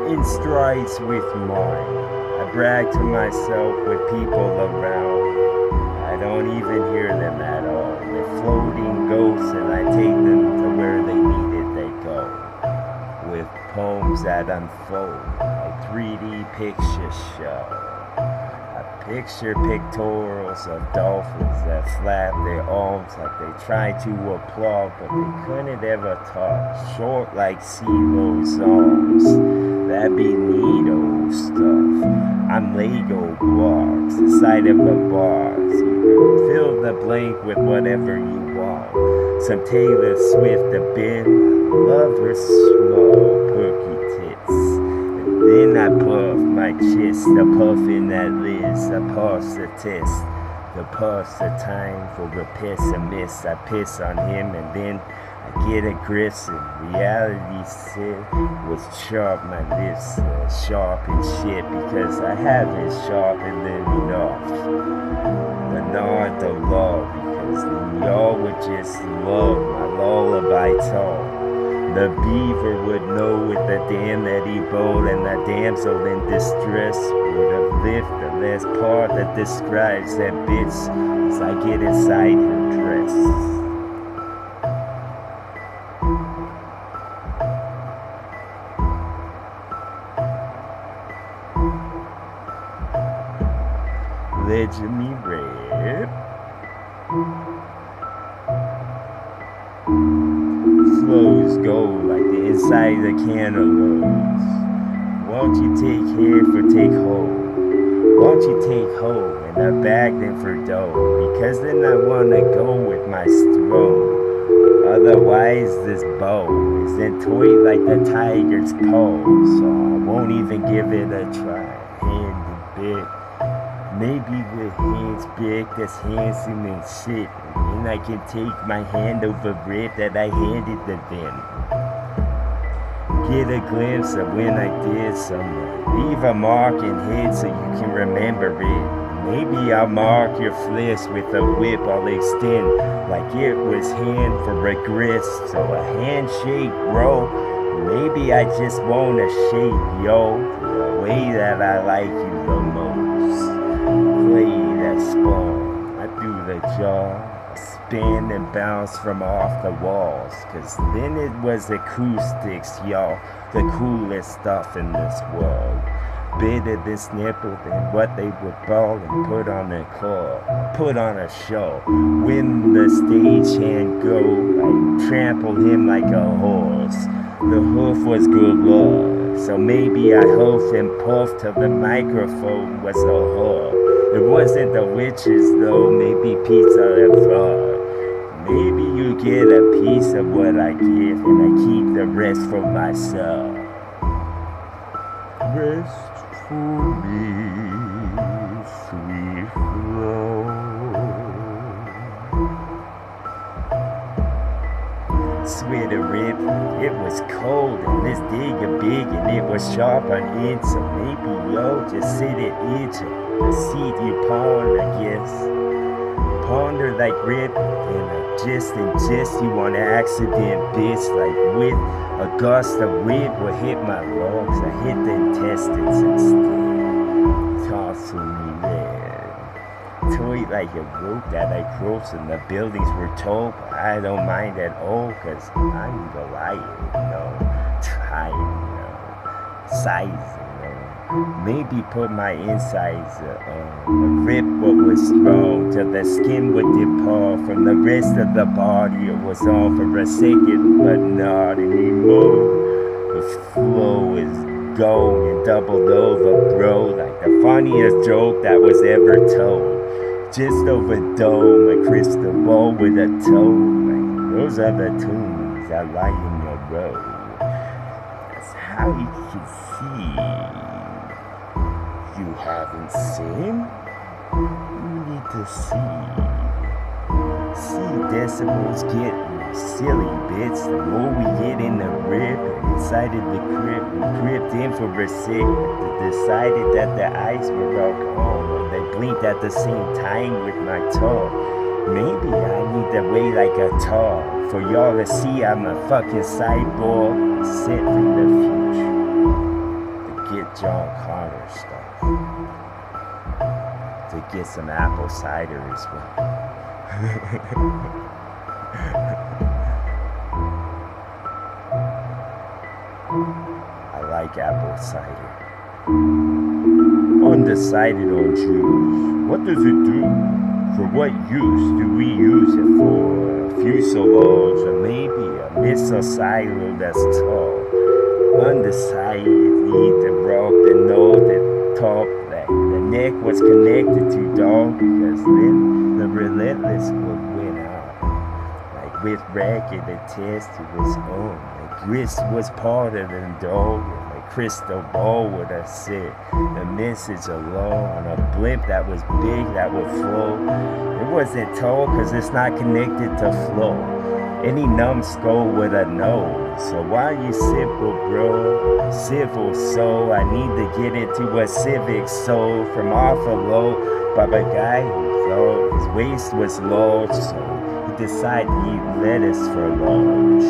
in strides with mine. I brag to myself with people around. I don't even hear them at all. They're floating ghosts and I take them to where they needed they go. With poems that unfold, a 3D picture show. I picture pictorials of dolphins that flap their arms like they try to applaud, but they couldn't ever talk. Short like CeeLo's arms. That be neat old stuff. I'm Lego blocks inside of a box. You can fill the blank with whatever you want. Some Taylor Swift a bit. I love her small perky tits. And then I puff my chest, the puffin that lives. I pass the test, the pass the time for the pessimist. I piss on him and then I get aggressive. Reality said was sharp, my lips sharp and shit, because I haven't sharpened them enough. But not the law, because then y'all would just love my lullaby talk. The beaver would know with the dam that he bowled, and the damsel in distress would have lifted the last part that describes that bitch as I get inside her dress. Legend red. Flows go like the inside of the cantaloupes. Won't you take care for take hold? Won't you take hold and I bag them for dough? Because then I wanna go with my throne. Otherwise this bow is in toy like the tiger's pose. So I won't even give it a try. Hand a bit. Maybe with hands big, that's handsome and shit. And I can take my hand over it that I handed to them. Get a glimpse of when I did something. Leave a mark in head so you can remember it. Maybe I'll mark your flesh with a whip I'll extend like it was hand for regrets. So a handshake, bro. Maybe I just wanna shake, yo, the way that I like you the most. Play that spawn, I do the jaw, spin and bounce from off the walls, cause then it was acoustics, y'all, the coolest stuff in this world. Better than snipple than what they would ball and put on a call, put on a show. When the stagehand go, I trample him like a horse. The hoof was good luck, so maybe I huff and puff till the microphone was a hug. It wasn't the witches though, maybe pizza and fuck. Maybe you get a piece of what I give and I keep the rest for myself. Rest for me, sweet flow. Sweater rip, it was cold and this digger big and it was sharp on it, so maybe yo just sit at each the seat you ponder, I guess. Ponder like rip and just you want an accident, bitch, like with a gust of wind will hit my lungs. I hit the intestines instead. Toss to me there. Toy like a rope that I crossed and the buildings were tall, but I don't mind at all, cause I'm the lion, you know, trying, you know, size. Maybe put my insides rip what was strong till the skin would depart from the rest of the body. It was on for a second, but not anymore. The flow is going and doubled over, bro, like the funniest joke that was ever told. Just over dome, a crystal ball with a toe. Like, those are the tunes that lie in your road. That's how you can see. You haven't seen? You need to see. See decibels get silly bits. The more we get in the rip and inside of the crib, we gripped in for a sec. They decided that the eyes were all calm, or they blinked at the same time with my toe. Maybe I need to weigh like a tar for y'all to see I'm a fucking cyborg sent from the future. other stuff to get some apple cider as well. I like apple cider. Undecided on juice. What does it do? For what use do we use it for? A fuselage or maybe a missile silo that's tall. Undecided, need the rope, the nose, the top, the neck was connected to dog, because then the relentless would win out. Like with racket, the test it was on. The grist was part of the dog. Crystal ball would have said the message alone on a blimp that was big, that would flow. It wasn't told because it's not connected to flow. Any numbskull would have known. So why you simple, bro? Civil soul. I need to get into a civic soul from off a low. But a guy who thought his waist was low, so he decided to eat lettuce for lunch.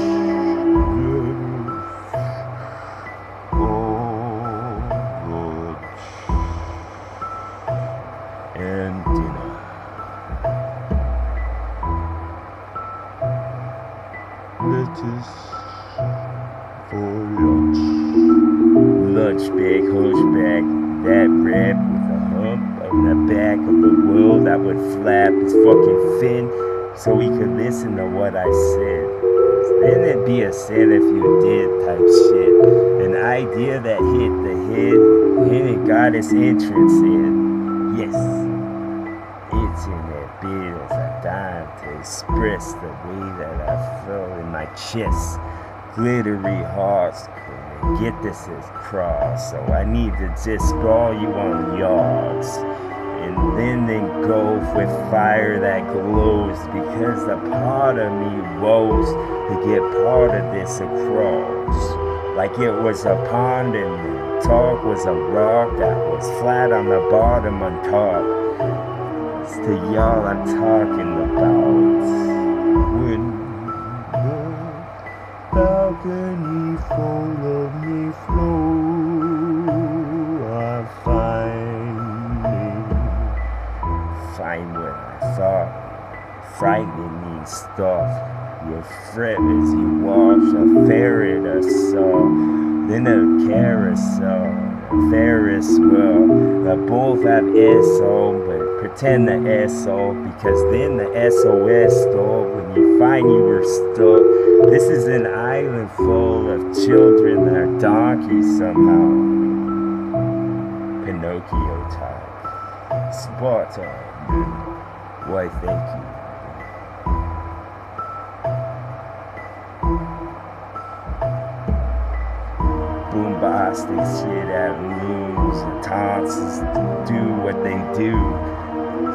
And dinner. Lettuce for lunch. Lunch bag, hunchback, that rap with a hump on the back of the world that would flap his fucking fin so he could listen to what I said. Then it'd be a said if you did type shit. An idea that hit the head and it got its entrance in. Yes, it's in that bit as I dive to express the way that I felt in my chest. Glittery hearts couldn't get this across, so I need to just sprawl you on yards. And then engulf with fire that glows, because a part of me woes to get part of this across. Like it was a pond and the talk was a rock that was flat on the bottom on top. It's to y'all I'm talking about. When the balcony full of me flow, I find what I thought frightening me stuff. You fret as you watch a ferret or so, then a carousel, a Ferris wheel. They both have SO, but pretend the SO, because then the SOS stole when you find you were stuck. This is an island full of children that are donkeys somehow. Pinocchio type. Spot on. Why, thank you. Bombastic shit at loons and tonsils do what they do.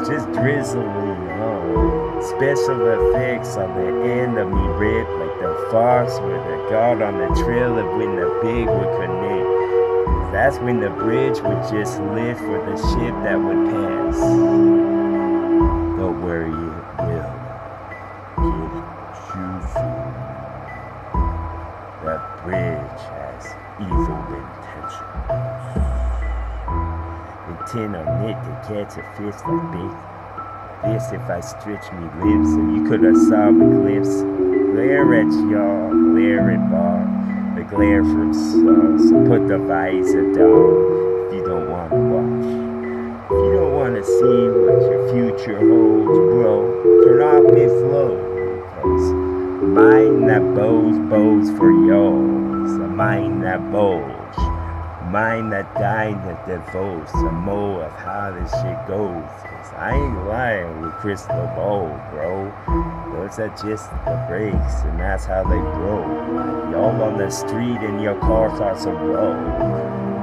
Just drizzling on. Special effects on the end of me rip like the fox with the guard on the trail of when the big would connect. That's when the bridge would just lift for the ship that would pass. Don't worry, it will. Get you through. That bridge has evil intentions. Intend on it to catch a fish like bait. This if I stretch me lips so you could have saw the clips. Glare at y'all, glare at bar. The glare from sun, so put the visor down if you don't want to watch. If you don't want to see what your future holds, bro, turn off my flow. Because mine that bows for yours. A mind that bulge. Mind that dying that devotes some more of how this shit goes. Cause I ain't lying with crystal ball, bro. Those are just the breaks, and that's how they grow. Like y'all on the street and your cars are so low.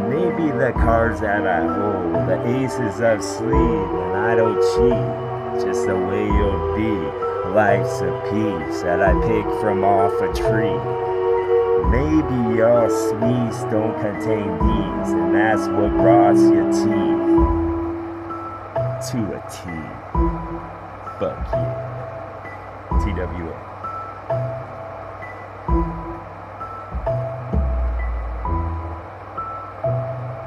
Maybe the cards that I hold, the aces of sleep, and I don't cheat. Just the way you'll be. Life's a piece that I pick from off a tree. Maybe your sneeze don't contain these, and that's what rots your teeth. To a T. Fuck yeah. TWA.